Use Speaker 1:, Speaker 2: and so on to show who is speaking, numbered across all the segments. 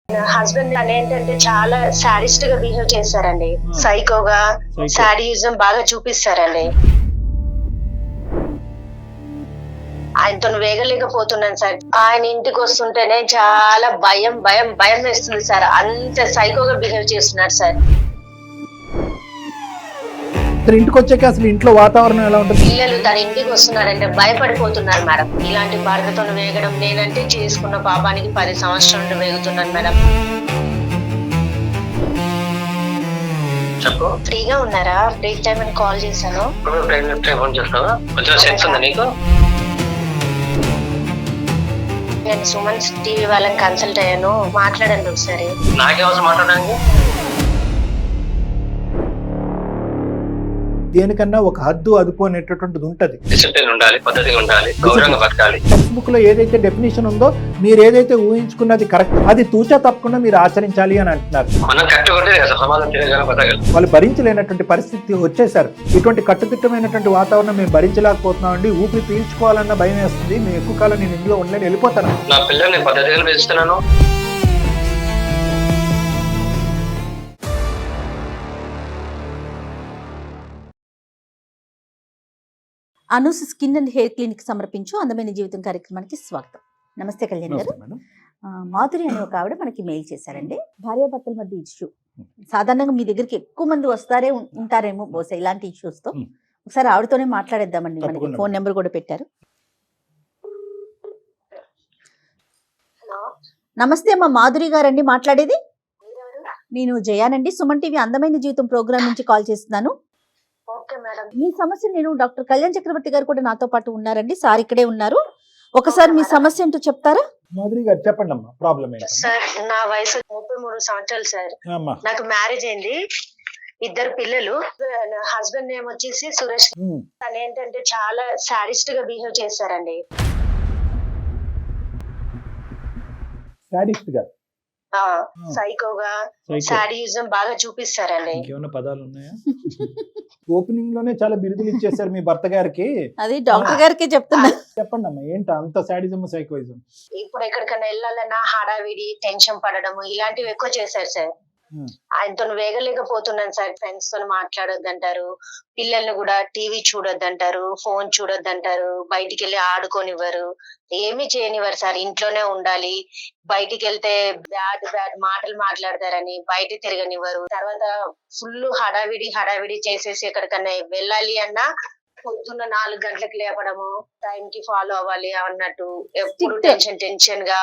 Speaker 1: Husband అని ఏంటంటే చాలా సాడిస్ట్ గా బిహేవ్ చేస్తారండి. సైకోగా సాడిజం బాగా చూపిస్తారండి. ఆయనతో వేగలేకపోతున్నాను సార్. ఆయన ఇంటికి వస్తుంటేనే చాలా భయం భయం భయం వేస్తుంది సార్. అంత సైకోగా బిహేవ్ చేస్తున్నారు సార్.
Speaker 2: ఇంటికి వచ్చాక అసలు ఇంట్లో వాతావరణం ఎలా ఉంటుంది?
Speaker 1: పిల్లలు తన ఇంటికి వస్తున్నారంటే భయపడిపోతున్నారు మేడం. ఇలాంటి భర్తతో వేగడం, నేనంటే చేసుకున్న పాపానికి 10 సంవత్సరాల నుండి వేగుతున్నాను మేడం.
Speaker 3: చెప్పు.
Speaker 1: ఫ్రీగా ఉన్నారా? బ్రేక్ టైం అని కాల్ చేశాను.
Speaker 3: ఫోన్ చేస్తావా? కొంచెం సెన్స్ ఉందా నీకు?
Speaker 1: నేను సుమన్ టీవీ వాళ్ళని కన్సల్ట్ అయ్యాను, మాట్లాడండి ఒకసారి.
Speaker 3: నాకే అవసరం మాట్లాడడానికి?
Speaker 2: దేనికన్నా ఒక హద్దు అదుపు అనేటటువంటిది ఉంటది.
Speaker 3: డిసిప్లిన్ ఉండాలి, పద్ధతిగా ఉండాలి, గౌరవంగా బతకాలి.
Speaker 2: టెక్స్ట్ బుక్ లో ఏదైతే డెఫినేషన్ ఉందో, మీరు ఏదైతే ఊహించుకున్నది కరెక్ట్, అది తూచా తప్పకుండా మీరు ఆచరించాలి అని అంటున్నారు.
Speaker 3: మనం కట్టుకుంటే సమాజం తిరగల బతకగలం.
Speaker 2: వాళ్ళు భరించలేనటువంటి పరిస్థితి వచ్చేసారు. ఇటువంటి కట్టుదిట్టమైనటువంటి వాతావరణం మేము భరించలేకపోతున్నామండి. ఊపిరి పీల్చుకోవాలన్న భయం వేస్తుంది. మేము ఎక్కువ కాలం నేను ఇందులో ఉండలేని వెళ్ళిపోతాను.
Speaker 3: నా పిల్లల్ని పద్ధతిగా పెంచుతున్నాను.
Speaker 4: Anu's skin and hair clinic సమర్పించు అందమైన జీవితం కార్యక్రమానికి స్వాగతం. నమస్తే కళ్యాణ్ గారు. మాధురి అనే ఒక ఆవిడ మనకి మెయిల్ చేశారండి. భార్యాభర్తల మధ్య ఇష్యూ, సాధారణంగా మీ దగ్గరికి ఎక్కువ మంది వస్తారే ఉంటారేమో బహుశా ఇలాంటి ఇష్యూస్ తో. ఒకసారి ఆవిడతోనే మాట్లాడేద్దామండి. మనకి ఫోన్ నెంబర్ కూడా పెట్టారు. నమస్తే అమ్మా, మాధురి గారండి మాట్లాడేది. నేను జయానండి, సుమన్ టీవీ అందమైన జీవితం ప్రోగ్రామ్ నుంచి కాల్ చేస్తున్నాను.
Speaker 1: Okay madam.
Speaker 4: మీ సమస్య నేను డాక్టర్ కళ్యాణ్ చక్రవర్తి గారు కూడా నాతో పాటు ఉన్నారండి. సార్ ఇక్కడే ఉన్నారు. ఒకసారి మీ సమస్య ఏంటో చెప్తారా?
Speaker 2: మాధురి గారు చెప్పండి అమ్మా, ప్రాబ్లం ఏంటి?
Speaker 1: సార్, నా వయసు 33 సంవత్సరాలు సార్.
Speaker 2: అమ్మా.
Speaker 1: నాకు మ్యారేజ్ అయింది, 2 పిల్లలు. హస్బెండ్ నేమ్ వచ్చేసి సురేష్. తను ఏంటంటే చాలా సాడిస్ట్ గా బిహేవ్ చేస్తారండి.
Speaker 2: సాడిస్ట్ గా,
Speaker 1: సైకోగా సాడిజం బాగా చూపిస్తారండి.
Speaker 2: ఇంకేమైనా పదాలు ఉన్నాయా? ఓపెనింగ్ లోనే చాలా బిరుదులు ఇచ్చేసారు మీ భర్త గారికి.
Speaker 4: అది డాక్టర్ గారికి చెప్తున్నా.
Speaker 2: చెప్పండి అమ్మా, ఏంటి అంత సాడిజం సైకోయిజం?
Speaker 1: ఇప్పుడు ఎక్కడికైనా వెళ్ళాలన్నా హడావిడి, టెన్షన్ పడడము ఇలాంటివి ఎక్కువ చేశారు సార్. ఆయనతో వేగలేకపోతున్నాను సార్. ఫ్రెండ్స్ తో మాట్లాడొద్దంటారు, పిల్లల్ని కూడా టీవీ చూడొద్దంటారు, ఫోన్ చూడొద్దంటారు, బయటికి వెళ్ళి ఆడుకోనివ్వరు, ఏమీ చేయనివ్వరు సార్. ఇంట్లోనే ఉండాలి. బయటికి వెళ్తే బ్యాడ్ బ్యాడ్ మాటలు మాట్లాడతారని బయట తిరగనివ్వరు. తర్వాత ఫుల్ హడావిడి చేసేసి ఎక్కడికన్నా వెళ్ళాలి అన్నా పొద్దున్న 4 గంటలకు లేపడము, టైం కి ఫాలో అవ్వాలి అన్నట్టు, ఎప్పుడు టెన్షన్ గా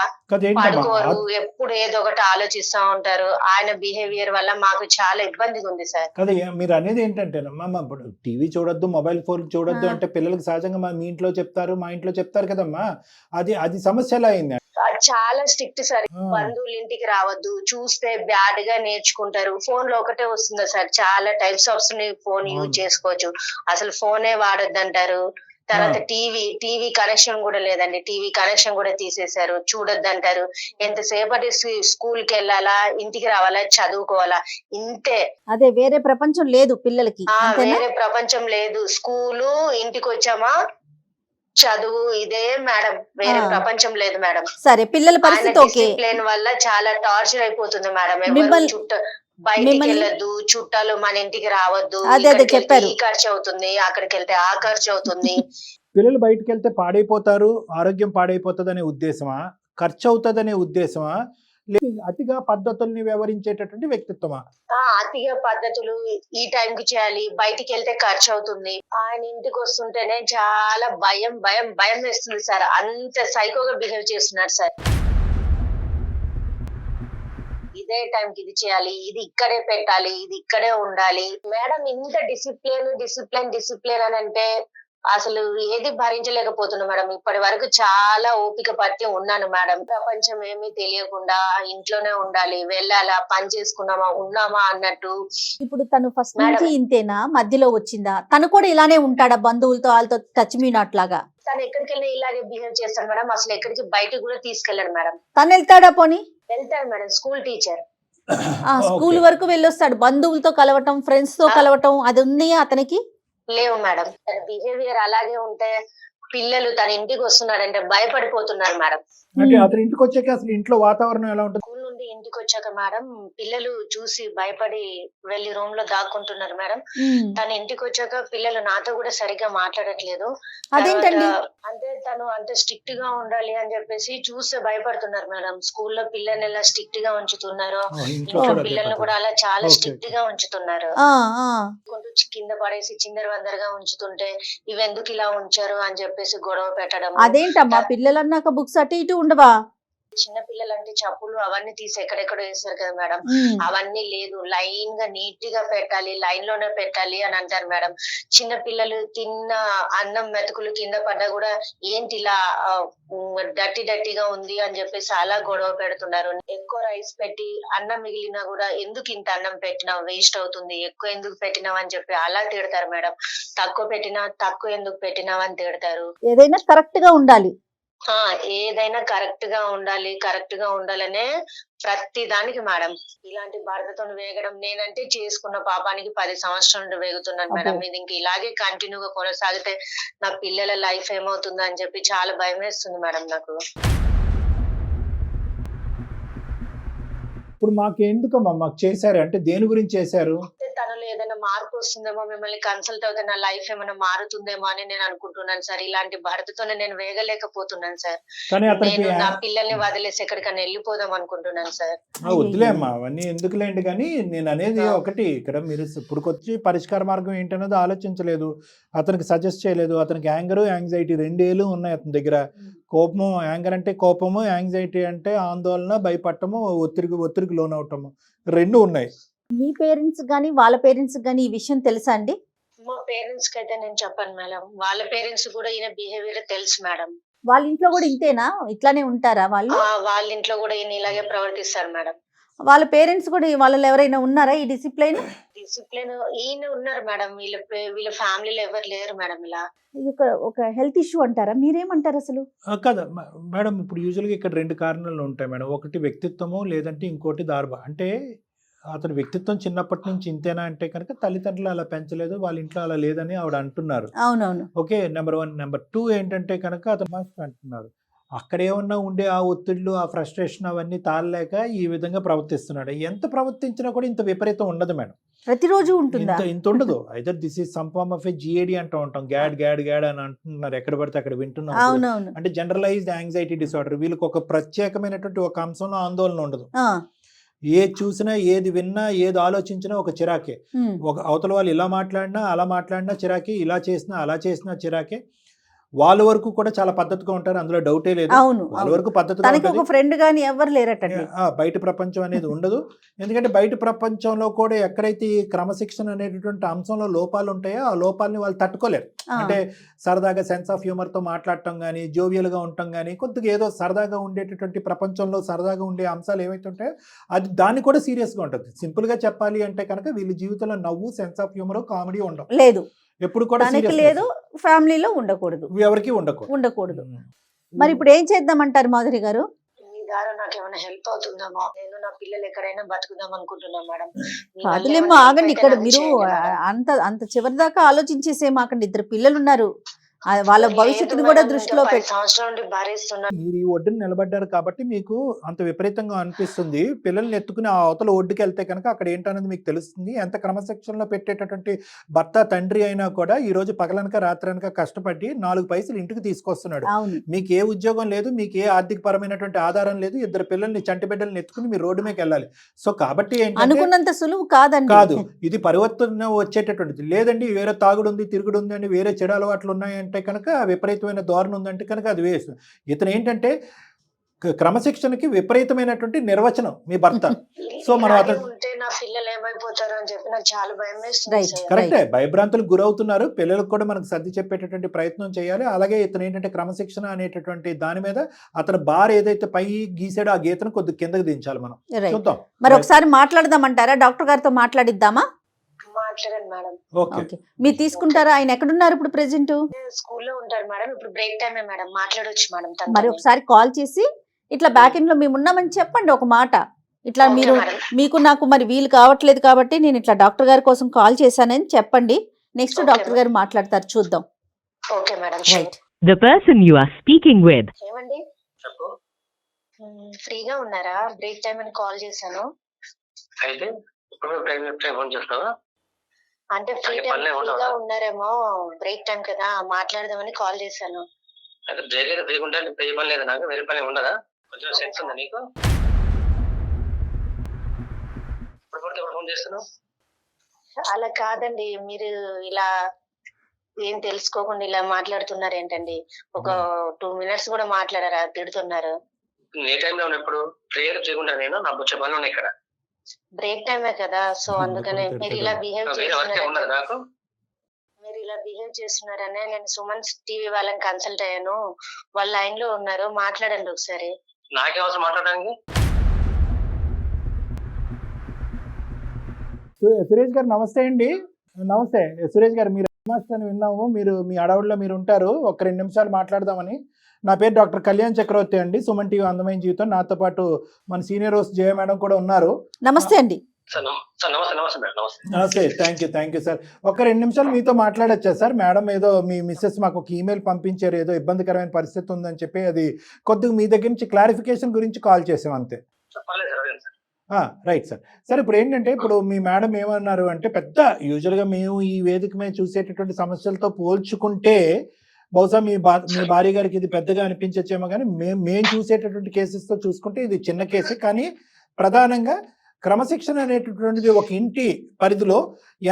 Speaker 1: పడుకోరు, ఎప్పుడు ఏదో ఒకటి ఆలోచిస్తా ఉంటారు. ఆయన బిహేవియర్ వల్ల మాకు చాలా ఇబ్బందిగా ఉంది సార్.
Speaker 2: కదా, మీరు అనేది ఏంటంటేనమ్మా, ఇప్పుడు టీవీ చూడొద్దు, మొబైల్ ఫోన్ చూడొద్దు అంటే పిల్లలకు సహజంగా మీ ఇంట్లో చెప్తారు, మా ఇంట్లో చెప్తారు కదమ్మా. అది సమస్య ఎలా అయింది?
Speaker 1: చాలా స్ట్రిక్ట్ సార్. బంధువులు ఇంటికి రావద్దు, చూస్తే బ్యాడ్ గా నేర్చుకుంటారు. ఫోన్ లో ఒకటే వస్తుందా సార్, చాలా టైప్స్ ఆఫ్ ఫోన్ యూజ్ చేసుకోవచ్చు, అసలు ఫోనే వాడొద్దంటారు. తర్వాత టీవీ కనెక్షన్ కూడా లేదండి, టీవీ కనెక్షన్ కూడా తీసేశారు, చూడొద్దంటారు. ఎంతసేపటి స్కూల్ కి వెళ్ళాలా, ఇంటికి రావాలా, చదువుకోవాలా, ఇంతే.
Speaker 4: అదే, వేరే ప్రపంచం లేదు పిల్లలకి.
Speaker 1: వేరే ప్రపంచం లేదు. స్కూలు, ఇంటికి వచ్చామా, చదువు, ఇదే మేడం, వేరే ప్రపంచం లేదు మేడం.
Speaker 4: సరే, పిల్లల పరిస్థితి ఓకే.
Speaker 1: డిసిప్లిన్ వల్ల చాలా టార్చర్ అయిపోతుంది మేడం. బయటికి వెళ్ళొద్దు, చుట్టాలు మన ఇంటికి రావద్దు, ఈ ఖర్చు అవుతుంది, అక్కడికి వెళ్తే ఆ ఖర్చు అవుతుంది.
Speaker 2: పిల్లలు బయటకు వెళ్తే పాడైపోతారు, ఆరోగ్యం పాడైపోతుంది అనే ఉద్దేశమా, ఖర్చు అవుతుంది అనే ఉద్దేశమా, అతిగా పద్ధతుల్ని వివరించేటటువంటి వ్యక్తిత్వమా?
Speaker 1: అతిగా పద్ధతులు ఈ టైంకి చేయాలి, బయటికి వెళ్తే ఖర్చు అవుతుంది. ఆయన ఇంటికి వస్తుంటేనే చాలా భయం భయం భయం వేస్తుంది సార్. అంత సైకోగా బిహేవ్ చేస్తున్నారు సార్. ఇదే టైంకి ఇది చేయాలి, ఇది ఇక్కడే పెట్టాలి, ఇది ఇక్కడే ఉండాలి. మేడం, ఇంత డిసిప్లిన్ అని అంటే అసలు ఏది భరించలేకపోతున్నా మేడం. ఇప్పటి వరకు చాలా ఓపిక పట్టి ఉన్నాను మేడం. ప్రపంచం ఏమీ తెలియకుండా ఇంట్లోనే ఉండాలి, వెళ్ళాలా, పని చేసుకున్నామా, ఉన్నామా అన్నట్టు.
Speaker 4: ఇప్పుడు తను ఫస్ట్ నుంచి ఇంతేనా, మధ్యలో వచ్చిందా? తను కూడా ఇలానే ఉంటాడా, బంధువులతో వాళ్ళతో టచ్ మీ నాట్ లాగా?
Speaker 1: తను ఎక్కడికి వెళ్ళి ఇలాగే బిహేవ్ చేస్తాడు మేడం. అసలు ఎక్కడికి బయటకు కూడా తీసుకెళ్ళాడు మేడం.
Speaker 4: తను వెళ్తాడా? పోనీ
Speaker 1: వెళ్తాడు మేడం, స్కూల్ టీచర్.
Speaker 4: స్కూల్ వరకు వెళ్ళొస్తాడు. బంధువులతో కలవటం, ఫ్రెండ్స్ తో కలవటం అది ఉన్నాయా అతనికి?
Speaker 1: లేవు మేడం. తన బిహేవియర్ అలాగే ఉంటే పిల్లలు తన ఇంటికి వస్తున్నాడంటే భయపడిపోతున్నారు మేడం.
Speaker 2: అతని ఇంటికి వచ్చాక అసలు ఇంట్లో వాతావరణం ఎలా ఉంటుంది?
Speaker 1: స్కూల్ నుండి నుండి ఇంటికి వచ్చాక మేడం పిల్లలు చూసి భయపడి వెళ్ళి రూమ్ లో దాక్కుంటున్నారు మేడం. తను ఇంటికి వచ్చాక పిల్లలు నాతో కూడా సరిగ్గా మాట్లాడట్లేదు.
Speaker 4: అదేంటండి?
Speaker 1: అంటే తను అంత స్ట్రిక్ట్ గా ఉండాలి అని చెప్పేసి చూస్తే భయపడుతున్నారు మేడం. స్కూల్లో పిల్లల్ని ఎలా స్ట్రిక్ట్ గా ఉంచుతున్నారో
Speaker 2: ఇంట్లో
Speaker 1: ఇంకా
Speaker 2: కూడా
Speaker 1: పిల్లల్ని కూడా అలా చాలా స్ట్రిక్ట్ గా ఉంచుతున్నారు. కింద పడేసి చిందరవందరగా ఉంచుతుంటే ఇవెందుకు ఇలా ఉంచారు అని చెప్పేసి గొడవ పెట్టడం.
Speaker 4: అదేంటమ్మా పిల్లలు అన్నాక బుక్స్ అటు ఇటు ఉండవా?
Speaker 1: చిన్న పిల్లలంటే చెప్పులు అవన్నీ తీసి ఎక్కడెక్కడో వేస్తారు కదా మేడం. అవన్నీ లేదు, లైన్ గా నీట్ గా పెట్టాలి, లైన్ లోనే పెట్టాలి అని అంటారు మేడం. చిన్న పిల్లలు తిన్న అన్నం మెతుకులు కింద పడ్డా కూడా ఏంటి ఇలా డట్టిగా ఉంది అని చెప్పేసి అలా గొడవ పెడుతున్నారు. ఎక్కువ రైస్ పెట్టి అన్నం మిగిలినా కూడా ఎందుకు ఇంత అన్నం పెట్టినావు, వేస్ట్ అవుతుంది, ఎక్కువ ఎందుకు పెట్టినావు అని చెప్పి అలా తిడతారు మేడం. తక్కువ పెట్టినా తక్కువ ఎందుకు పెట్టినావు అని తిడతారు.
Speaker 4: ఏదైనా కరెక్ట్ గా ఉండాలి.
Speaker 1: ఏదైనా కరెక్ట్ గా ఉండాలి, కరెక్ట్ గా ఉండాలనే ప్రతి దానికి మేడం. ఇలాంటి భర్తతో వేగడం, నేనంటే చేసుకున్న పాపానికి 10 సంవత్సరాల నుండి వేగుతున్నాను మేడం. ఇది ఇంక ఇలాగే కంటిన్యూగా కొనసాగితే నా పిల్లల లైఫ్ ఏమవుతుందో అని చెప్పి చాలా భయం వేస్తుంది మేడం నాకు.
Speaker 2: ఇప్పుడు మాకు ఎందుకమ్మా మాకు చేశారు అంటే దేని గురించి చేశారు?
Speaker 1: తనలో ఏదైనా మార్పు వస్తుందేమో, మిమ్మల్ని కన్సల్ట్ అవుతే నా లైఫ్ ఏమైనా మారుతుందేమో అని నేను అనుకుంటున్నాను సార్. ఇలాంటి భర్తతోనే నేను వేగలేకపోతున్నాను సార్.
Speaker 2: కానీ అతనికి
Speaker 1: నేను నా పిల్లల్ని వదిలేసి ఎక్కడికైనా వెళ్ళిపోదాం అనుకుంటున్నాను సార్.
Speaker 2: వద్దులే అమ్మా అవన్నీ ఎందుకులేండి. కానీ నేను అనేది ఒకటి, ఇక్కడ మీరు ఇప్పుడుకొచ్చి పరిష్కార మార్గం ఏంటనేది ఆలోచించలేదు, అతనికి సజెస్ట్ చేయలేదు. అతనికి యాంగర్ యాంగ్జైటీ రెండేళ్ళు ఉన్నాయి అతని దగ్గర. కోపము, యాంగర్ అంటే కోపము, యాంగ్జైటీ అంటే ఆందోళన, భయపడటము, ఒత్తిడికి లోనవటము, రెండు ఉన్నాయి.
Speaker 4: మీ పేరెంట్స్ గానీ వాళ్ళ పేరెంట్స్ గానీ ఈ విషయం తెలుసా అండి?
Speaker 1: మా పేరెంట్స్ కి అయితే నేను చెప్పాను మేడం. వాళ్ళ పేరెంట్స్ కూడా ఈయన బిహేవియర్ తెలుసు మేడం.
Speaker 4: వాళ్ళ ఇంట్లో కూడా ఇంతేనా, ఇట్లానే ఉంటారా వాళ్ళు?
Speaker 1: వాళ్ళ ఇంట్లో కూడా ఈయన ఇలాగే ప్రవర్తిస్తారు మేడం.
Speaker 4: వాళ్ళ పేరెంట్స్ కూడా వాళ్ళలో ఎవరైనా ఉన్నారా ఈ డిసిప్లైన్?
Speaker 1: ఈయన ఉన్నారు మేడం. వీళ్ళ ఫ్యామిలీలో ఎవరు లేరు మేడం. ఇలా
Speaker 4: ఇది ఒక హెల్త్ ఇష్యూ అంటారా, మీరేమంటారు అసలు?
Speaker 2: కదా మేడం, ఇప్పుడు యూజువల్గా ఇక్కడ రెండు కారణాలు ఉంటాయి మేడం. ఒకటి వ్యక్తిత్వము, లేదంటే ఇంకోటి దార్భ. అంటే అతని వ్యక్తిత్వం చిన్నప్పటి నుంచి ఇంతేనా అంటే కనుక తల్లిదండ్రులు అలా పెంచలేదు, వాళ్ళ ఇంట్లో అలా లేదని ఆవిడ అంటున్నారు.
Speaker 4: అవునవును.
Speaker 2: Okay, number 1. నెంబర్ 2 ఏంటంటే కనుక అతను మాస్టర్ అంటున్నారు. అక్కడ ఏమన్నా ఉండే ఆ ఒత్తిళ్ళు, ఆ ఫ్రస్ట్రేషన్ అవన్నీ తాళలేక ఈ విధంగా ప్రవర్తిస్తున్నాడు. ఎంత ప్రవర్తించినా కూడా ఇంత విపరీతం ఉండదు మేడం.
Speaker 4: ప్రతిరోజు ఉంటుందా?
Speaker 2: ఇంత ఉండదు. Either this is some form of a GAD అంటూ ఉంటాం. గ్యాడ్ అని అంటున్నారు, ఎక్కడ పడితే అక్కడ వింటున్నాం.
Speaker 4: అవునవును.
Speaker 2: అంటే జనరలైజ్డ్ యాంగ్జైటీ డిసార్డర్. వీళ్ళకి ఒక ప్రత్యేకమైనటువంటి ఒక అంశంలో ఆందోళన ఉండదు. ఏది చూసినా, ఏది విన్నా, ఏది ఆలోచించినా ఒక చిరాకే. ఒక అవతల వాళ్ళు ఇలా మాట్లాడినా అలా మాట్లాడినా చిరాకే, ఇలా చేసినా అలా చేసినా చిరాకే. వాళ్ళ వరకు కూడా చాలా పద్ధతిగా ఉంటారు, అందులో డౌటే లేదు. వాళ్ళ వరకు పద్ధతిగా
Speaker 4: ఒక ఫ్రెండ్ గాని ఎవరు లేరట.
Speaker 2: బయట ప్రపంచం అనేది ఉండదు. ఎందుకంటే బయట ప్రపంచంలో కూడా ఎక్కడైతే ఈ క్రమశిక్షణ అనేటటువంటి అంశంలో లోపాలు ఉంటాయో ఆ లోపాలని వాళ్ళు తట్టుకోలేరు. అంటే సరదాగా సెన్స్ ఆఫ్ హ్యూమర్ తో మాట్లాడటం కానీ, జోవియల్ గా ఉండటం కానీ, కొద్దిగా ఏదో సరదాగా ఉండేటటువంటి ప్రపంచంలో సరదాగా ఉండే అంశాలు ఏవైతే ఉంటాయో అది దాన్ని కూడా సీరియస్ గా ఉంటుంది. సింపుల్ గా చెప్పాలి అంటే కనుక వీళ్ళ జీవితంలో నవ్వు, సెన్స్ ఆఫ్ హ్యూమర్, కామెడీ ఉండవు.
Speaker 4: లేదు,
Speaker 2: ఎప్పుడు కూడా
Speaker 4: లేదు, ఫ్యామిలీలో ఉండకూడదు,
Speaker 2: ఎవరికి ఉండకూడదు.
Speaker 4: మరి ఇప్పుడు ఏం చేద్దామంటారు మాధురి గారు?
Speaker 1: మీ ద్వారా నాకు ఏమైనా హెల్ప్ అవుతుందేమో, నేను నా పిల్లలు ఎక్కడైనా బతుకుదాం అనుకుంటున్నా మేడం.
Speaker 4: కాదులేమో, ఆగండి. ఇక్కడ మీరు అంత చివరి దాకా ఆలోచించేసేమాకండి. 2 పిల్లలు ఉన్నారు, వాళ్ళ భవిష్యత్తును కూడా దృష్టిలో పెట్టి.
Speaker 2: మీరు ఈ ఒడ్డుని నిలబడ్డారు కాబట్టి మీకు అంత విపరీతంగా అనిపిస్తుంది. పిల్లల్ని ఎత్తుకుని ఆ అవతల ఒడ్డుకి వెళ్తే కనుక అక్కడ ఏంటనేది మీకు తెలుస్తుంది. ఎంత క్రమశిక్షణలో పెట్టేటటువంటి భర్త, తండ్రి అయినా కూడా ఈ రోజు పగలనక రాత్రనక కష్టపడి 4 పైసలు ఇంటికి తీసుకొస్తున్నాడు. మీకు ఏ ఉద్యోగం లేదు, మీకు ఏ ఆర్థిక పరమైనటువంటి ఆధారం లేదు, 2 పిల్లల్ని, చంటి బిడ్డల్ని ఎత్తుకుని మీరు రోడ్డు మీదకి వెళ్ళాలి. సో కాబట్టి
Speaker 4: అనుకున్నంత సులువు కాదు.
Speaker 2: ఇది పరివర్తన వచ్చేటటువంటిది. లేదండి వేరే తాగుడు ఉంది, తిరుగుడు ఉంది అని, వేరే చెడు అలవాట్లు ఉన్నాయంటే కనుక విపరీతమైన ధోరణి ఉందంటే కనుక అది వేస్ట్. ఇతను ఏంటంటే క్రమశిక్షణకి విపరీతమైనటువంటి నిర్వచనం మీ భర్త. సో మనం కరెక్టే, భయభ్రాంతులకు గురవుతున్నారు. పిల్లలకు కూడా మనకు సర్ది చెప్పేటటువంటి ప్రయత్నం చేయాలి. అలాగే ఇతను ఏంటంటే క్రమశిక్షణ అనేటటువంటి దాని మీద అతను బార్ ఏదైతే పై గీసాడో ఆ గీతను కొద్దిగా కిందకి దించాలి. మనం చూద్దాం.
Speaker 4: మరి ఒకసారి మాట్లాడదామంటారా? డాక్టర్ గారితో మాట్లాడిద్దామా?
Speaker 1: మేడం
Speaker 4: మీరు తీసుకుంటారా? ఆయన ఎక్కడున్నారు ఇప్పుడు? ప్రెసెంట్
Speaker 1: స్కూల్లో ఉంటారు మేడం. ఇప్పుడు బ్రేక్ టైమే మేడం, మాట్లాడొచ్చు మేడం.
Speaker 4: మరి ఒకసారి కాల్ చేసి ఇట్లా బ్యాక్ ఎండ్ లో మేము ఉన్నామని చెప్పండి ఒక మాట. ఇట్లా మీకు నాకు మరి వీలు కావట్లేదు కాబట్టి నేను ఇట్లా డాక్టర్ గారి కోసం కాల్ చేశానని చెప్పండి. నెక్స్ట్ డాక్టర్ గారు మాట్లాడతారు, చూద్దాం.
Speaker 1: Okay madam.
Speaker 5: The person you are speaking with.
Speaker 1: ఏమండి ఫ్రీగా ఉన్నారా? బ్రేక్ టైం అని కాల్ చేశాను.
Speaker 3: అయితే ఇప్పుడు టైం ఫోన్ చేస్తావా?
Speaker 1: అంటే ఫ్రీగా ఉన్నారేమో, బ్రేక్ టైం కదా మాట్లాడదామని కాల్ చేశాను.
Speaker 3: అయితే బ్రేక్ అయితే ఫ్రీగా ఉంటే ఏ పని లేదా నాకు? వేరే పని ఉండదా? కొంచెం సెన్స్ ఉందా నీకు? ఇప్పుడు పడితే ఇప్పుడు ఫోన్ చేస్తున్నావు?
Speaker 1: అలా కాదండి, మీరు ఇలా ఏం తెలుసుకోకుండా ఇలా మాట్లాడుతున్నారు ఏంటండి? ఒక 2 minutes కూడా మాట్లాడారా? తిడుతున్నారు.
Speaker 3: నీ టైంలో ఉన్నప్పుడు ఫ్రీగా చేయకుండా నేను నా బుచ్చ పనులు ఉన్నాయి ఇక్కడ.
Speaker 1: బ్రేక్ టైమే కదా, సో అందుకనే మీరు ఇలా బిహేవ్
Speaker 3: వేరే వర్క్ ఉన్నది నాకు.
Speaker 1: చేస్తున్నారనే నేను సుమన్ టీవీ వాళ్ళని కన్సల్ట్ అయ్యాను. వాళ్ళ లైన్ లో ఉన్నారు, మాట్లాడండి ఒకసారి.
Speaker 3: నాకే అవసరం మాట్లాడడానికి?
Speaker 2: సురేష్ గారు నమస్తే అండి. నమస్తే సురేష్ గారు, మీరు మాస్టర్ అని విన్నాము. మీరు మీ అడవుల్లో మీరు ఉంటారు. ఒక 2 నిమిషాలు మాట్లాడదామని. నా పేరు డాక్టర్ కళ్యాణ్ చక్రవర్తి అండి. సుమన్ టీవీ అందమైన జీవితం. నాతో పాటు మన సీనియర్ హోస్ట్ జయ మేడం కూడా ఉన్నారు.
Speaker 4: నమస్తే అండి.
Speaker 2: నమస్తే. Thank you sir. ఒక 2 నిమిషాలు మీతో మాట్లాడచ్చా సార్? మేడం ఏదో మీ మిస్సెస్ మాకు ఒక ఈమెయిల్ పంపించారు, ఏదో ఇబ్బందికరమైన పరిస్థితి ఉందని చెప్పి, అది కొద్దిగా మీ దగ్గర నుంచి క్లారిఫికేషన్ గురించి కాల్ చేసాం అంతే. Right sir. సార్ ఇప్పుడు ఏంటంటే, ఇప్పుడు మీ మేడం ఏమన్నారు అంటే, పెద్ద యూజువల్గా మేము ఈ వేదిక మీద చూసేటటువంటి సమస్యలతో పోల్చుకుంటే బహుశా మీ భార్య గారికి ఇది పెద్దగా అనిపించచ్చేమో, కానీ మేము చూసేటటువంటి కేసెస్తో చూసుకుంటే ఇది చిన్న కేసే. కానీ ప్రధానంగా క్రమశిక్షణ అనేటటువంటిది ఒక ఇంటి పరిధిలో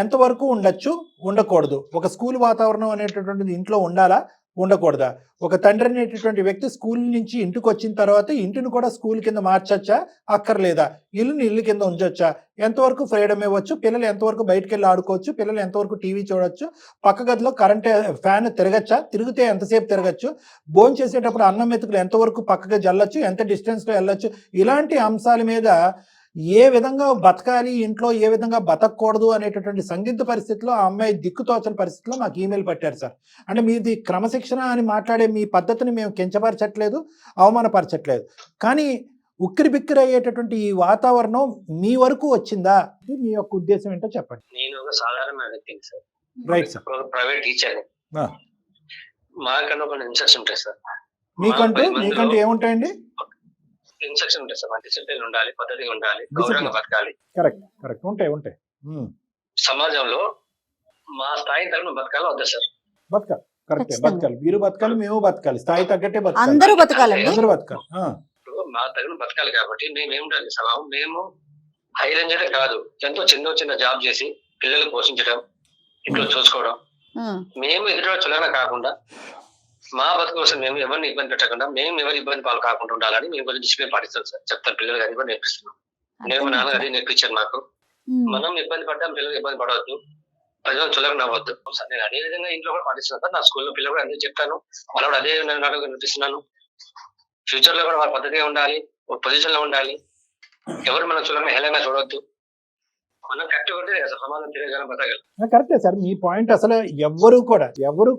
Speaker 2: ఎంతవరకు ఉండొచ్చు, ఉండకూడదు? ఒక స్కూల్ వాతావరణం అనేటటువంటిది ఇంట్లో ఉండాలా, ఉండకూడదా? ఒక తండ్రి అనేటటువంటి వ్యక్తి స్కూల్ నుంచి ఇంటికి వచ్చిన తర్వాత ఇంటిని కూడా స్కూల్ కింద మార్చొచ్చా, అక్కర్లేదా? ఇల్లుని ఇల్లు కింద ఉంచొచ్చా? ఎంతవరకు ఫ్రీడమ్ ఇవ్వచ్చు? పిల్లలు ఎంతవరకు బయటకు వెళ్ళి ఆడుకోవచ్చు? పిల్లలు ఎంతవరకు టీవీ చూడొచ్చు? పక్క గదిలో ఫ్యాన్ తిరగచ్చా? తిరిగితే ఎంతసేపు తిరగచ్చు? భోజనం చేసేటప్పుడు అన్నం మెతుకులు ఎంతవరకు పక్కగా జల్లచ్చు? ఎంత డిస్టెన్స్లో వెళ్ళొచ్చు? ఇలాంటి అంశాల మీద ఏ విధంగా బతకాలి ఇంట్లో, ఏ విధంగా బతకూడదు అనేటటువంటి సందిగ్ధ పరిస్థితిలో ఆ అమ్మాయి దిక్కుతోచని పరిస్థితిలో మాకు ఈమెయిల్ పెట్టారు సార్. అంటే మీది క్రమశిక్షణ అని మాట్లాడే మీ పద్ధతిని మేము కించపరచట్లేదు, అవమానపరచట్లేదు. కానీ ఉక్కిరి బిక్కిరి అయ్యేటటువంటి ఈ వాతావరణం మీ వరకు వచ్చిందా? మీ యొక్క ఉద్దేశం ఏంటో చెప్పండి.
Speaker 3: నేను ఒక సాధారణ వ్యక్తిని sir.
Speaker 2: Right sir.
Speaker 3: Private teacher. మాకన్నా కొన్ని ఇన్స్ట్రక్షన్ ఉంటాయి సార్.
Speaker 2: మీకంటూ ఏముంటాయండి?
Speaker 3: ఇన్స్ట్రక్షన్ ఉంటాయి సార్. డిసిప్లిన్ ఉండాలి, పద్ధతిగా ఉండాలి, గౌరవంగా బతకాలి.
Speaker 2: కరెక్ట్. ఉంటాయి.
Speaker 3: సమాజంలో మా స్థాయి తగిన బతకాలి వద్దా సార్?
Speaker 2: బతకాలి. కరెక్టే, బతకాలి. మీరు బతకాలి, మేము బతకాలి. స్థాయి తగ్గట్టే బతకాలి.
Speaker 4: అందరూ బతకాలి.
Speaker 3: మా తగిన బతకాలి కాబట్టి మేము ఏమిటండి స్వభావం, మేము హై రేంజ్ అయితే కాదు, ఎంతో చిన్న జాబ్ చేసి పిల్లలు పోషించడం, ఇంట్లో చూసుకోవడం, మేము ఎదురు చులకన కాకుండా మా బతుకు కోసం మేము ఎవరిని ఇబ్బంది పెట్టకుండా, మేము ఎవరి ఇబ్బంది పాలు కాకుండా ఉండాలని మేము కొంచెం డిసిప్లిన్ పాటిస్తాం సార్. చెప్తాను, పిల్లలు గారిని కూడా నేర్పిస్తున్నాం. నేను మా నాన్నగారి నేర్పించాను నాకు. మనం ఇబ్బంది పడ్డాం, పిల్లలు ఇబ్బంది పడవద్దు, ప్రజలు చులకన అవ్వద్దు. నేను అదే విధంగా ఇంట్లో కూడా పాటిస్తున్నాను సార్. నా స్కూల్లో పిల్లలు కూడా అదే చెప్తాను, వాళ్ళు కూడా అదే నాటకం నేర్పిస్తున్నాను. ఫ్యూచర్ లో కూడా వాళ్ళ పద్ధతిగా ఉండాలి, ఒక పొజిషన్ లో ఉండాలి, ఎవరు మనం చులకన హేళనగా చూడవద్దు. మనం కరెక్ట్ కొట్టే సమాజం తిరగలం, బతకగలం.
Speaker 2: కరెక్టే సార్ మీ పాయింట్. అసలు ఎవరు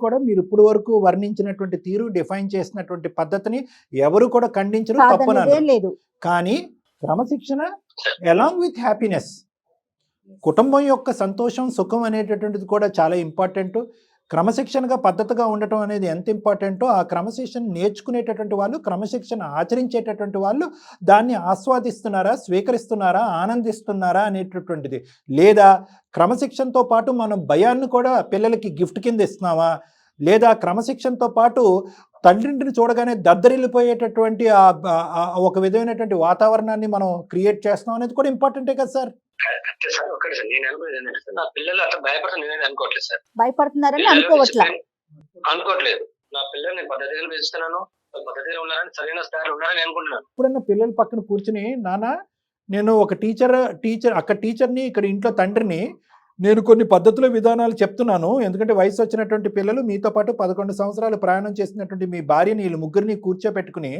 Speaker 2: కూడా మీరు ఇప్పుడు వరకు వర్ణించినటువంటి తీరు, డిఫైన్ చేసినటువంటి పద్ధతిని ఎవరు కూడా ఖండించరు, తప్పనలేదు. కానీ క్రమశిక్షణ అలాంగ్ విత్ హ్యాపీనెస్, కుటుంబం యొక్క సంతోషం, సుఖం అనేటటువంటిది కూడా చాలా ఇంపార్టెంట్. క్రమశిక్షణగా పద్ధతిగా ఉండటం అనేది ఎంత ఇంపార్టెంటో, ఆ క్రమశిక్షణ నేర్చుకునేటటువంటి వాళ్ళు, క్రమశిక్షణ ఆచరించేటటువంటి వాళ్ళు దాన్ని ఆస్వాదిస్తున్నారా, స్వీకరిస్తున్నారా, ఆనందిస్తున్నారా అనేటటువంటిది. లేదా క్రమశిక్షణతో పాటు మనం భయాన్ని కూడా పిల్లలకి గిఫ్ట్ కింద ఇస్తున్నావా, లేదా క్రమశిక్షణతో పాటు తండ్రింటిని చూడగానే దద్దరిల్లిపోయేటటువంటి ఒక విధమైనటువంటి వాతావరణాన్ని మనం క్రియేట్ చేస్తున్నాం అనేది కూడా ఇంపార్టెంటే కదా సార్.
Speaker 3: Correct sir. ఒకటి సార్, నేను అనుకునేది ఏంటంటే నా పిల్లలు అట్లా భయపడతాను నేనే అనుకోవట్లేదు సార్.
Speaker 4: భయపడుతున్నారని
Speaker 3: అనుకోవట్లేదు. నా పిల్లల్ని పద్ధతిగా పెంచుతున్నాను, పద్ధతిగా ఉన్నారని, సరైన స్థాయిలో ఉన్నారని అనుకుంటున్నాను.
Speaker 2: ఇప్పుడన్నా పిల్లల పక్కన కూర్చుని, నాన్న నేను ఒక అక్కడ టీచర్ని, ఇక్కడ ఇంట్లో తండ్రిని, నేను కొన్ని పద్ధతుల విధానాలు చెప్తున్నాను. ఎందుకంటే వయసు వచ్చినటువంటి పిల్లలు, మీతో పాటు 11 సంవత్సరాలు ప్రయాణం చేసినటువంటి మీ భార్యని, వీళ్ళు ముగ్గురిని కూర్చోపెట్టుకుని,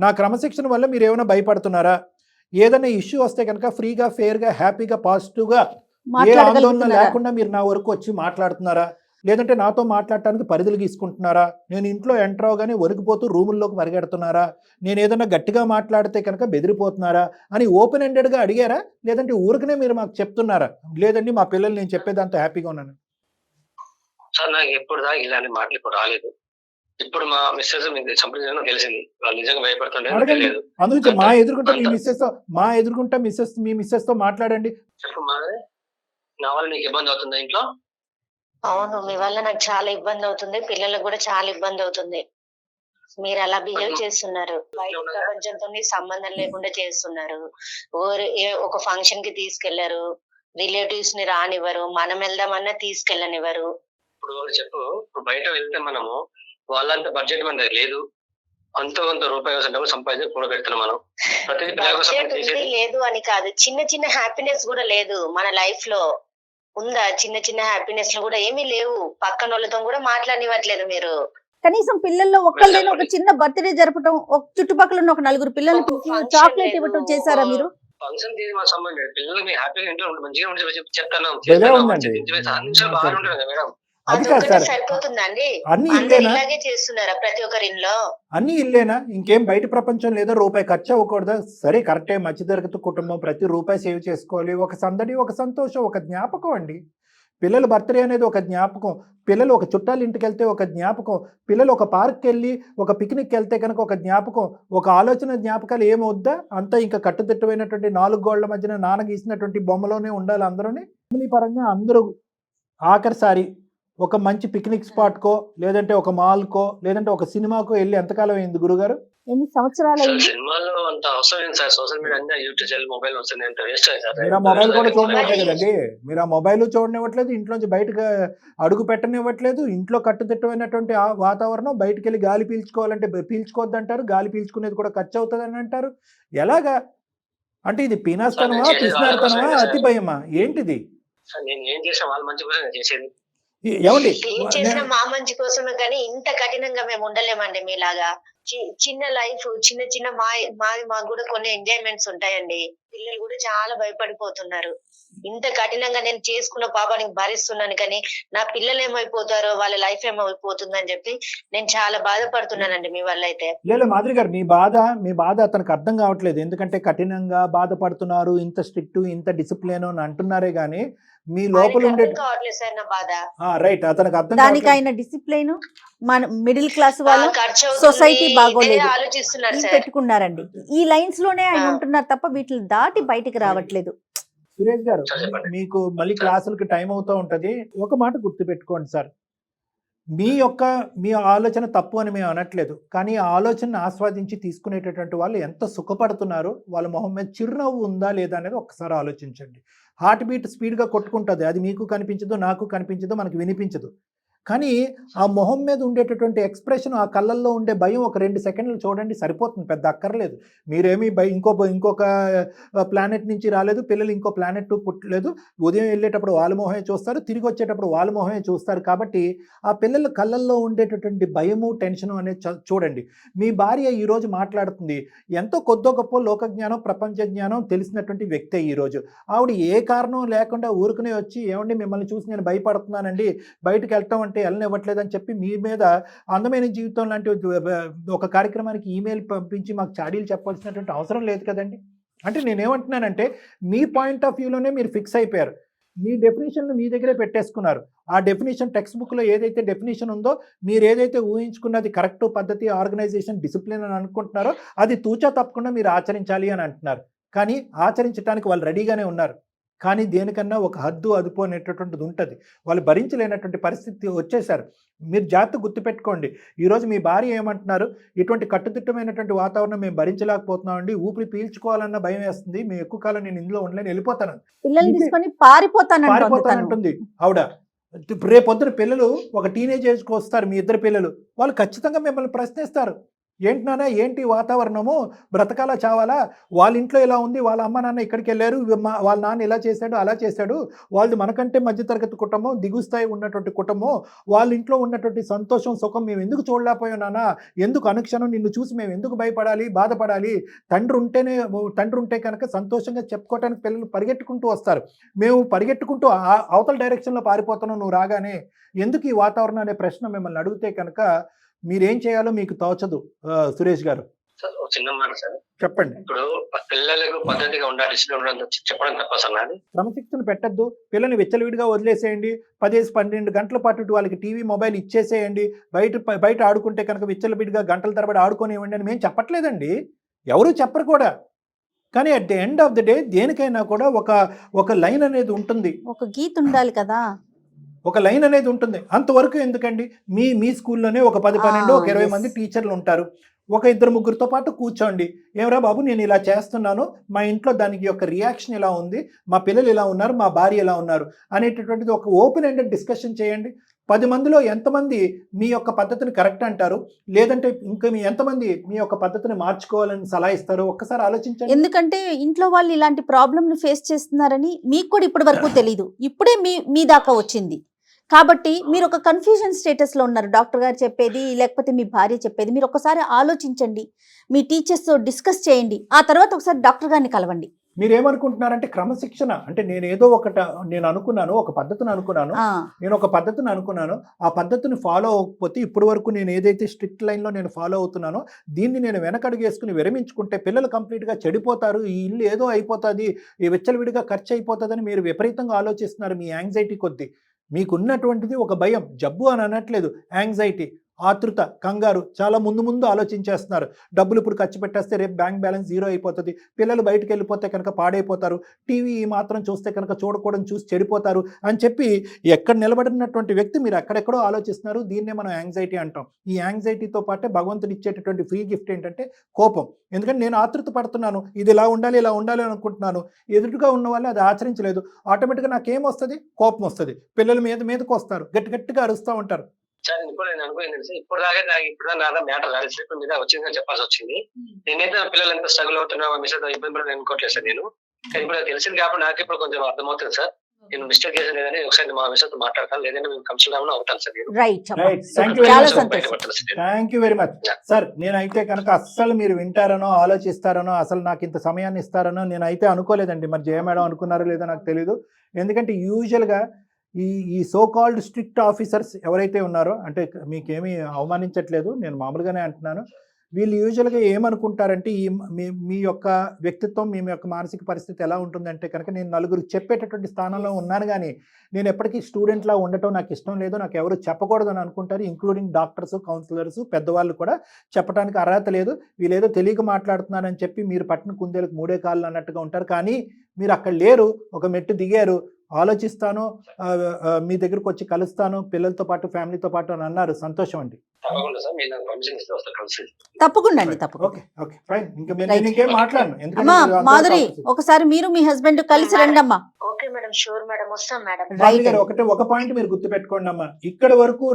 Speaker 2: నా క్రమశిక్షణ వల్ల మీరు ఏమైనా భయపడుతున్నారా, ఏదైనా ఇష్యూ వస్తే కనుక ఫ్రీగా, ఫెయిర్గా, హ్యాపీగా, పాజిటివ్గా, ఏ ఆందోళన లేకుండా మీరు నా వరకు వచ్చి మాట్లాడుతున్నారా, లేదంటే నాతో మాట్లాడటానికి పరిధులు గీసుకుంటున్నారా, నేను ఇంట్లో ఎంటర్ అవగానే వణికిపోతూ రూముల్లోకి పరిగెడుతున్నారా, నేను ఏదైనా గట్టిగా మాట్లాడితే కనుక బెదిరిపోతున్నారా అని ఓపెన్ ఎండెడ్గా అడిగారా, లేదంటే ఊరికనే మీరు మాకు చెప్తున్నారా, లేదండి మా పిల్లలు నేను చెప్పేదాంతో హ్యాపీగా ఉన్నాను?
Speaker 3: సార్ నాకు ఎప్పుడు దాకా ఇలాంటి మాటలు ఇప్పుడు రాలేదు. ఇప్పుడు మా మిస్సెస్ మీకు సంప్రదించడం తెలిసింది, వాళ్ళు నిజంగా భయపడుతుండే
Speaker 2: అడగండి.
Speaker 3: తెలియదు.
Speaker 2: అందుకే మా ఎదుర్కొంటే మీ
Speaker 3: అంత-
Speaker 2: మిస్సెస్ మీ మిస్సెస్ తో మాట్లాడండి.
Speaker 3: చెప్పు మాది, నా వల్ల నీకు ఇబ్బంది అవుతుందా ఇంట్లో?
Speaker 1: అవును, మీ వల్ల నాకు చాలా ఇబ్బంది అవుతుంది, పిల్లలకు కూడా చాలా ఇబ్బంది అవుతుంది. మీరు అలా బిహేవ్ చేస్తున్నారు, బయట ప్రపంచంతో సంబంధం లేకుండా చేస్తున్నారు. ఒక ఫంక్షన్ కి తీసుకెళ్లారు, రిలేటివ్స్ ని రానివ్వరు, మనం వెళ్దామన్నా తీసుకెళ్ళనివ్వరు.
Speaker 3: ఇప్పుడు ఒకటి చెప్పు, ఇప్పుడు బయట వెళ్తే మనము వాళ్ళంత బడ్జెట్ మన దగ్గర లేదు, అంతో కొంత రూపాయి డబ్బులు సంపాదించి కూడా పెడుతున్నాం మనం. ప్రతి పిల్లల కోసం
Speaker 1: బడ్జెట్ ఉంది
Speaker 3: చేసేది
Speaker 1: లేదు అని కాదు, చిన్న చిన్న హ్యాపీనెస్ కూడా లేదు మన లైఫ్ లో. ఉందా? చిన్న చిన్న హ్యాపీనెస్ లో కూడా ఏమీ లేవు. పక్కన వాళ్ళతో కూడా మాట్లాడనివ్వట్లేదు మీరు.
Speaker 4: కనీసం పిల్లల్లో ఒక్కళ్ళైనా ఒక చిన్న బర్త్డే జరపడం, ఒక చుట్టుపక్కల ఉన్న ఒక నలుగురు పిల్లల్ని
Speaker 1: ఒక
Speaker 4: పిలిచి
Speaker 1: function
Speaker 4: చాక్లెట్
Speaker 1: లేదు.
Speaker 4: ఇవ్వటం చేశారా మీరు?
Speaker 3: ఫంక్షన్ తీసి మా సంబంధం లేదు. పిల్లలు మీ హ్యాపీగా ఇంట్లో ఉండి మంచిగా ఉండి చెప్తాను
Speaker 2: భలే ఉందండి.
Speaker 3: నిమిషాలు బాగానే ఉంటారు కదా మేడం.
Speaker 2: అది కాదు
Speaker 1: అదొక్కటే
Speaker 2: సార్,
Speaker 1: సరిపోతుందండి?
Speaker 2: అన్ని
Speaker 1: అందరు
Speaker 2: ఇల్లేనా?
Speaker 1: ఇలాగే చేస్తున్నారా ప్రతి ఒక్కరి ఇంట్లో?
Speaker 2: అన్ని ఇల్లేనా? ఇంకేం బయట ప్రపంచం లేదా? రూపాయి ఖర్చు అవ్వకూడదా? సరే కరెక్టే, మధ్యతరగతి కుటుంబం, ప్రతి రూపాయి సేవ్ చేసుకోవాలి. ఒక సందడి, ఒక సంతోషం, ఒక జ్ఞాపకం అండి. పిల్లల బర్త్డే అనేది ఒక జ్ఞాపకం, పిల్లలు ఒక చుట్టాల ఇంటికి వెళ్తే ఒక జ్ఞాపకం, పిల్లలు ఒక పార్క్కి వెళ్ళి ఒక పిక్నిక్కి వెళ్తే కనుక ఒక జ్ఞాపకం, ఒక ఆలోచన జ్ఞాపకాలు ఏమవుద్దా? అంతా ఇంకా కట్టుదిట్టమైనటువంటి 4 గోళ్ల మధ్యన నాన్న గీసినటువంటి బొమ్మలోనే ఉండాలి అందరూని. ఫ్యామిలీ పరంగా అందరూ ఆఖరిసారి ఒక మంచి పిక్నిక్ స్పాట్కో, లేదంటే ఒక మాల్కో, లేదంటే ఒక సినిమాకో వెళ్ళి ఎంతకాలం అయింది గురుగారు?
Speaker 4: ఎన్ని సంవత్సరాలు అయింది?
Speaker 3: సినిమాలో అంత అవసరం లేదు సార్, సోషల్ మీడియా అన్ని యూట్యూబ్ మొబైల్ వస్తుంది, అంత వేస్ట్ సార్.
Speaker 2: మీరు ఆ మొబైల్ కూడా చూడనివ్వట్లేదు కదండి. మీరు ఆ మొబైల్ చూడనివ్వట్లేదు, ఇంట్లోంచి బయటకు అడుగు పెట్టనివ్వట్లేదు. ఇంట్లో కట్టుదిట్టమైనటువంటి ఆ వాతావరణం, బయటకు వెళ్ళి గాలి పీల్చుకోవాలంటే పీల్చుకోవద్దు అంటారు, గాలి పీల్చుకునేది కూడా ఖర్చు అవుతుంది అని అంటారు. ఎలాగా? అంటే ఇది పీనాస్తనమా, పిసినారితనమా, అతి భయమా, ఏంటిది?
Speaker 3: నేను ఏం చేసా వాళ్ళ మంచి కోసం నేను చేసేది.
Speaker 2: ఏమండి?
Speaker 1: ఏం చేసినా మా మంచి కోసమే, కానీ ఇంత కఠినంగా మేము ఉండలేమండి మీలాగా. చిన్న లైఫ్, చిన్న చిన్న మాకు కూడా కొన్ని ఎంజాయ్మెంట్స్ ఉంటాయండి. పిల్లలు కూడా చాలా భయపడిపోతున్నారు. ఇంత కఠినంగా నేను చేసుకున్న పాపానికి భరిస్తున్నాను, కానీ నా పిల్లలు ఏమైపోతారో, వాళ్ళ లైఫ్ ఏమైపోతుందని చెప్పి నేను చాలా బాధపడుతున్నానండి మీ వల్ల అయితే.
Speaker 2: లేదు మాధురి గారు, మీ బాధ అతనికి అర్థం కావట్లేదు. ఎందుకంటే కఠినంగా బాధపడుతున్నారు, ఇంత స్ట్రిక్ట్, ఇంత డిసిప్లిన్ అని అంటున్నారే గానీ మీ లోపల ఉండే
Speaker 1: కావట్లేదు సార్ నా బాధ.
Speaker 2: రైట్, అతనికి అర్థం
Speaker 4: దానికి
Speaker 2: కావట్లేదు.
Speaker 4: ఆయన డిసిప్లైన్, మన మిడిల్ క్లాస్ వాళ్ళు
Speaker 1: ఖర్చు అవుతుంది,
Speaker 4: సొసైటీ బాగోలేదు,
Speaker 1: ఇదే ఆలోచిస్తున్నారు
Speaker 4: ఇవి
Speaker 1: సార్.
Speaker 4: పెట్టుకున్నారండి. ఈ లైన్స్ లోనే ఆయన ఉంటున్నారు తప్ప వీటిని దాటి బయటికి రావట్లేదు.
Speaker 2: సురేష్ గారు,
Speaker 3: చెప్పండి.
Speaker 2: మీకు మళ్ళీ క్లాసులకి టైం అవుతూ ఉంటది. ఒక మాట గుర్తుపెట్టుకోండి సార్, మీ ఆలోచన తప్పు అని మేము అనట్లేదు, కానీ ఆ ఆలోచనను ఆస్వాదించి తీసుకునేటటువంటి వాళ్ళు ఎంత సుఖపడుతున్నారు, వాళ్ళ మొహం మీద చిరునవ్వు ఉందా లేదా అనేది ఒక్కసారి ఆలోచించండి. హార్ట్ బీట్ స్పీడ్గా కొట్టుకుంటుంది, అది మీకు కనిపించదు, నాకు కనిపించదు, మనకు వినిపించదు. కానీ ఆ మొహం మీద ఉండేటటువంటి ఎక్స్ప్రెషన్, ఆ కళ్ళల్లో ఉండే భయం ఒక 2 సెకండ్లు చూడండి, సరిపోతుంది, పెద్ద అక్కర్లేదు. మీరేమీ ఇంకొక ప్లానెట్ నుంచి రాలేదు, పిల్లలు ఇంకో ప్లానెట్ పుట్టలేదు. ఉదయం వెళ్ళేటప్పుడు వాళ్ళ మొహమే చూస్తారు, తిరిగి వచ్చేటప్పుడు వాళ్ళ మొహమే చూస్తారు. కాబట్టి ఆ పిల్లల కళ్ళల్లో ఉండేటటువంటి భయము, టెన్షను అనేది చూడండి. మీ భార్య ఈరోజు మాట్లాడుతుంది, ఎంతో కొద్దో గొప్ప లోకజ్ఞానం, ప్రపంచ జ్ఞానం తెలిసినటువంటి వ్యక్తే ఈరోజు. ఆవిడ ఏ కారణం లేకుండా ఊరుకునే వచ్చి, ఏమండి మిమ్మల్ని చూసి నేను భయపడుతున్నానండి, బయటకు వెళ్ళటం అంటే వెళ్ళనివ్వట్లేదని చెప్పి మీ మీద అందమైన జీవితం లాంటి ఒక కార్యక్రమానికి ఈమెయిల్ పంపించి మాకు చాడీలు చెప్పాల్సినటువంటి అవసరం లేదు కదండి. అంటే నేనేమంటున్నానంటే, మీ పాయింట్ ఆఫ్ వ్యూలోనే మీరు ఫిక్స్ అయిపోయారు, మీ డెఫినేషన్లు మీ దగ్గరే పెట్టేసుకున్నారు. ఆ డెఫినేషన్ టెక్స్ట్ బుక్లో ఏదైతే డెఫినేషన్ ఉందో, మీరు ఏదైతే ఊహించుకున్నది కరెక్ట్ పద్ధతి, ఆర్గనైజేషన్, డిసిప్లిన్ అని అనుకుంటున్నారో, అది తూచా తప్పకుండా మీరు ఆచరించాలి అని అంటున్నారు. కానీ ఆచరించడానికి వాళ్ళు రెడీగానే ఉన్నారు. కానీ దేనికన్నా ఒక హద్దు, అదుపు అనేటటువంటిది ఉంటుంది. వాళ్ళు భరించలేనటువంటి పరిస్థితి వచ్చేసారు. మీరు జాగ్రత్త గుర్తుపెట్టుకోండి. ఈరోజు మీ భార్య ఏమంటున్నారు, ఇటువంటి కట్టుదిట్టమైనటువంటి వాతావరణం మేము భరించలేకపోతున్నామండి, ఊపిరి పీల్చుకోవాలన్న భయం వేస్తుంది, మేము ఎక్కువ కాలం నేను ఇందులో ఉండలేను, వెళ్ళిపోతాను,
Speaker 4: పిల్లల్ని తీసుకొని
Speaker 2: పారిపోతానంటుంది ఆవిడ. రేపొద్దున పిల్లలు ఒక టీనేజ్ ఏజ్కి వస్తారు, మీ ఇద్దరు పిల్లలు, వాళ్ళు ఖచ్చితంగా మిమ్మల్ని ప్రశ్నిస్తారు, ఏంటి నాన్న, ఏంటి వాతావరణము, బ్రతకాలా చావాలా, వాళ్ళ ఇంట్లో ఇలా ఉంది, వాళ్ళ అమ్మ నాన్న ఇక్కడికి వెళ్ళారు, వాళ్ళ నాన్న ఇలా చేశాడు, అలా చేశాడు, వాళ్ళది మనకంటే మధ్యతరగతి కుటుంబం, దిగు స్థాయి ఉన్నటువంటి కుటుంబం, వాళ్ళ ఇంట్లో ఉన్నటువంటి సంతోషం, సుఖం మేము ఎందుకు చూడలేకపోయాం నాన్న, ఎందుకు అనుక్షణం నిన్ను చూసి మేము ఎందుకు భయపడాలి, బాధపడాలి, తండ్రి ఉంటే కనుక సంతోషంగా చెప్పుకోవడానికి పిల్లలు పరిగెట్టుకుంటూ వస్తారు, మేము పరిగెట్టుకుంటూ అవతల డైరెక్షన్లో పారిపోతున్నాం నువ్వు రాగానే, ఎందుకు ఈ వాతావరణం అనే ప్రశ్న మిమ్మల్ని అడిగితే కనుక మీరేం చేయాలో మీకు తోచదు సురేష్ గారు.
Speaker 3: చిన్న మాట సార్.
Speaker 2: చెప్పండి.
Speaker 3: ఇప్పుడు పిల్లలకు పద్ధతిగా ఉండాలి, డిసిప్లిన్ ఉండాలి చెప్పడం తప్ప సార్ నాది.
Speaker 2: క్రమశిక్షణ పెట్టద్దు, పిల్లల్ని విచ్చలవిడిగా వదిలేసేయండి. 10-12 గంటల పాటు వాళ్ళకి టీవీ మొబైల్ ఇచ్చేసేయండి. బయట ఆడుకుంటే కనుక విచ్చలవిడిగా గంటల తరబడి ఆడుకోనివ్వండి అని మేము చెప్పట్లేదండి, ఎవరు చెప్పరు కూడా. కానీ at the end of the day దేనికైనా కూడా ఒక లైన్ అనేది ఉంటుంది,
Speaker 4: ఒక గీత ఉండాలి కదా,
Speaker 2: ఒక లైన్ అనేది ఉంటుంది. అంతవరకు ఎందుకండి? మీ స్కూల్లోనే ఒక 10-12 ఒక 20 మంది టీచర్లు ఉంటారు. ఒక 2-3 పాటు కూర్చోండి. ఏమరా బాబు నేను ఇలా చేస్తున్నాను, మా ఇంట్లో దానికి యొక్క రియాక్షన్ ఇలా ఉంది, మా పిల్లలు ఇలా ఉన్నారు, మా భార్య ఎలా ఉన్నారు అనేటటువంటిది ఒక ఓపెన్ ఎండెడ్ డిస్కషన్ చేయండి. 10 మందిలో ఎంతమంది మీ యొక్క పద్ధతిని కరెక్ట్ అంటారు, లేదంటే ఇంకా ఎంతమంది మీ యొక్క పద్ధతిని మార్చుకోవాలని సలహా ఇస్తారు ఒక్కసారి ఆలోచించండి.
Speaker 4: ఎందుకంటే ఇంట్లో వాళ్ళు ఇలాంటి ప్రాబ్లమ్ని ఫేస్ చేస్తున్నారని మీకు కూడా ఇప్పటి వరకు తెలియదు, ఇప్పుడే మీ దాకా వచ్చింది కాబట్టి మీరు ఒక కన్ఫ్యూజన్ స్టేటస్లో ఉన్నారు. డాక్టర్ గారు చెప్పేది లేకపోతే మీ భార్య చెప్పేది మీరు ఒకసారి ఆలోచించండి, మీ టీచర్స్తో డిస్కస్ చేయండి, ఆ తర్వాత ఒకసారి డాక్టర్ గారిని కలవండి.
Speaker 2: మీరేమనుకుంటున్నారంటే క్రమశిక్షణ అంటే నేను అనుకున్నాను, ఒక పద్ధతిని అనుకున్నాను, నేను ఒక పద్ధతిని అనుకున్నాను, ఆ పద్ధతిని ఫాలో అవ్వకపోతే ఇప్పటి వరకు నేను ఏదైతే స్ట్రిక్ట్ లైన్లో నేను ఫాలో అవుతున్నానో దీన్ని నేను వెనకడుగేసుకుని విరమించుకుంటే పిల్లలు కంప్లీట్గా చెడిపోతారు, ఈ ఇల్లు ఏదో అయిపోతుంది, ఈ విచ్చలవిడిగా ఖర్చు అయిపోతుందని మీరు విపరీతంగా ఆలోచిస్తున్నారు. మీ యాంగ్జైటీ కొద్దీ మీకున్నటువంటిది ఒక భయం, జబ్బు అని అనట్లేదు, యాంగ్జైటీ, ఆతృత, కంగారు, చాలా ముందు ఆలోచించేస్తున్నారు. డబ్బులు ఇప్పుడు ఖర్చు పెట్టేస్తే రేపు బ్యాంక్ బ్యాలెన్స్ 0 అయిపోతుంది, పిల్లలు బయటకు వెళ్ళిపోతే కనుక పాడైపోతారు, టీవీ మాత్రం చూస్తే కనుక చూడకూడదు, చూసి చెడిపోతారు అని చెప్పి ఎక్కడ నిలబడినటువంటి వ్యక్తి మీరు ఎక్కడెక్కడో ఆలోచిస్తున్నారు. దీన్నే మనం యాంగ్జైటీ అంటాం. ఈ యాంగ్జైటీతో పాటే భగవంతుడు ఇచ్చేటటువంటి ఫ్రీ గిఫ్ట్ ఏంటంటే కోపం. ఎందుకంటే నేను ఆతృత పడుతున్నాను, ఇది ఇలా ఉండాలి అనుకుంటున్నాను, ఎదురుగా ఉన్న వాళ్ళు అది ఆచరించలేదు, ఆటోమేటిక్గా నాకేమొస్తుంది? కోపం వస్తుంది, పిల్లల మీదకి వస్తారు, గట్టిగా అరుస్తూ ఉంటారు.
Speaker 3: సార్ ఇప్పుడు నేను అనుకునేది ఇప్పుడు దాకా మ్యాటర్ రాలేదు మీద వచ్చిందని చెప్పాల్సి వచ్చింది. నేనైతే పిల్లలు ఎంత స్ట్రగుల్ అవుతున్నా మిస్ అవుతా ఇబ్బంది పడి అనుకోవట్లేదు సార్ నేను. కానీ ఇప్పుడు తెలిసింది కాబట్టి నాకు ఇప్పుడు కొంచెం అర్థమవుతుంది సార్. నేను మిస్టేక్ చేసిన లేదని ఒకసారి మా మిస్ మాట్లాడతాను, లేదంటే మేము కన్సల్ట్ అవుతాను sir.
Speaker 2: Thank you very much sir. నేనైతే కనుక అస్సలు మీరు వింటారనో ఆలోచిస్తారనో అసలు నాకు ఇంత సమయాన్ని ఇస్తారనో నేనైతే అనుకోలేదండి. మరి జయ మేడం అనుకున్నారో లేదో నాకు తెలీదు. ఎందుకంటే యూజువల్గా ఈ సో కాల్డ్ స్ట్రిక్ట్ ఆఫీసర్స్ ఎవరైతే ఉన్నారో, అంటే మీకేమీ అవమానించట్లేదు, నేను మామూలుగానే అంటున్నాను, వీళ్ళు యూజువల్గా ఏమనుకుంటారంటే మీ యొక్క వ్యక్తిత్వం, మీ యొక్క మానసిక పరిస్థితి ఎలా ఉంటుందంటే కనుక నేను నలుగురు చెప్పేటటువంటి స్థానంలో ఉన్నాను, కానీ నేను ఎప్పటికీ స్టూడెంట్లా ఉండటం నాకు ఇష్టం లేదు, నాకు ఎవరు చెప్పకూడదు అని అనుకుంటారు. ఇంక్లూడింగ్ డాక్టర్స్, కౌన్సిలర్స్, పెద్దవాళ్ళు కూడా చెప్పడానికి అర్హత లేదు, వీళ్ళేదో తెలియక మాట్లాడుతున్నారని చెప్పి మీరు పట్టిన కుందేలకు 3 కాళ్ళు అన్నట్టుగా ఉంటారు. కానీ మీరు అక్కడ లేరు, ఒక మెట్టు దిగారు, ఆలోచిస్తాను, మీ దగ్గరకు వచ్చి కలుస్తాను పిల్లలతో పాటు ఫ్యామిలీతో పాటు అని అన్నారు. సంతోషం అండి.
Speaker 4: తప్పకుండా అండి, మాధురి ఒకసారి మీరు మీ హస్బెండ్ కలిసి రండి అమ్మా.
Speaker 2: ఒక పాయింట్ మీరు గుర్తు పెట్టుకోండి అమ్మా, ఇక్కడ వరకు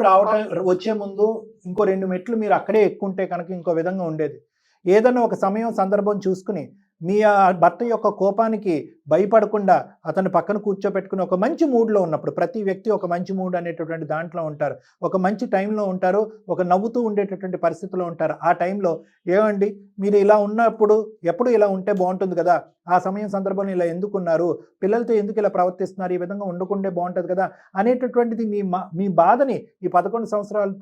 Speaker 2: వచ్చే ముందు ఇంకో 2 మెట్లు మీరు అక్కడే ఎక్కుంటే కనుక ఇంకో విధంగా ఉండేది. ఏదన్నా ఒక సమయం సందర్భం చూసుకుని మీ భర్త యొక్క కోపానికి భయపడకుండా అతన్ని పక్కన కూర్చోబెట్టుకుని ఒక మంచి మూడ్లో ఉన్నప్పుడు, ప్రతి వ్యక్తి ఒక మంచి మూడ్ అనేటటువంటి దాంట్లో ఉంటారు, ఒక మంచి టైంలో ఉంటారు, ఒక నవ్వుతూ ఉండేటటువంటి పరిస్థితిలో ఉంటారు. ఆ టైంలో ఏమండి మీరు ఇలా ఉన్నప్పుడు ఎప్పుడు ఇలా ఉంటే బాగుంటుంది కదా, ఆ సమయం సందర్భంలో ఇలా ఎందుకున్నారు, పిల్లలతో ఎందుకు ఇలా ప్రవర్తిస్తున్నారు, ఈ విధంగా ఉండకుండే బాగుంటుంది కదా అనేటటువంటిది మీ బాధని ఈ 11 సంవత్సరాల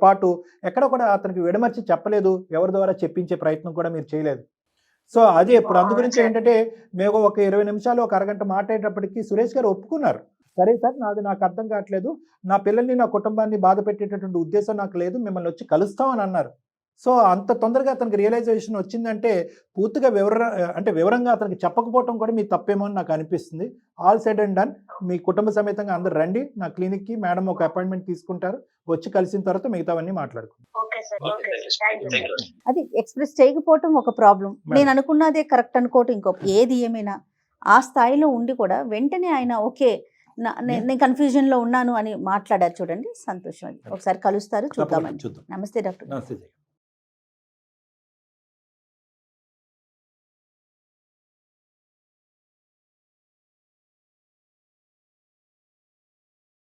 Speaker 2: పాటు ఎక్కడ కూడా అతనికి విడమర్చి చెప్పలేదు, ఎవరి ద్వారా చెప్పించే ప్రయత్నం కూడా మీరు చేయలేదు. సో అదే ఇప్పుడు అందు గురించి ఏంటంటే మేము ఒక 20 నిమిషాలు ఒక అరగంట మాట్లాడేటప్పటికి సురేష్ గారు ఒప్పుకున్నారు, సరే సార్ నాకు అర్థం కావట్లేదు, నా పిల్లల్ని నా కుటుంబాన్ని బాధ పెట్టేటటువంటి ఉద్దేశం నాకు లేదు, మిమ్మల్ని వచ్చి కలుస్తామని అన్నారు. సో అంత తొందరగా అతనికి రియలైజేషన్ వచ్చిందంటే పూర్తిగా వివరంగా అతనికి చెప్పకపోవటం కూడా మీ తప్పేమో అని నాకు అనిపిస్తుంది. ఆల్ సెడ్ అండ్ డన్, మీ కుటుంబ సమేతంగా అందరు రండి నా క్లినిక్కి, మేడం ఒక అపాయింట్మెంట్ తీసుకుంటారు, వచ్చి కలిసిన తర్వాత మిగతావన్నీ మాట్లాడుకుంటాం.
Speaker 4: అది ఎక్స్ప్రెస్ చేయకపోవటం ఒక ప్రాబ్లం, నేను అనుకున్నదే కరెక్ట్ అనుకోవటం ఇంకో, ఏది ఏమైనా ఆ స్థాయిలో ఉండి కూడా వెంటనే ఆయన ఓకే నేను కన్ఫ్యూజన్ లో ఉన్నాను అని మాట్లాడారు. చూడండి సంతోషం, అది ఒకసారి కలుస్తారు, చూద్దామండి. నమస్తే డాక్టర్.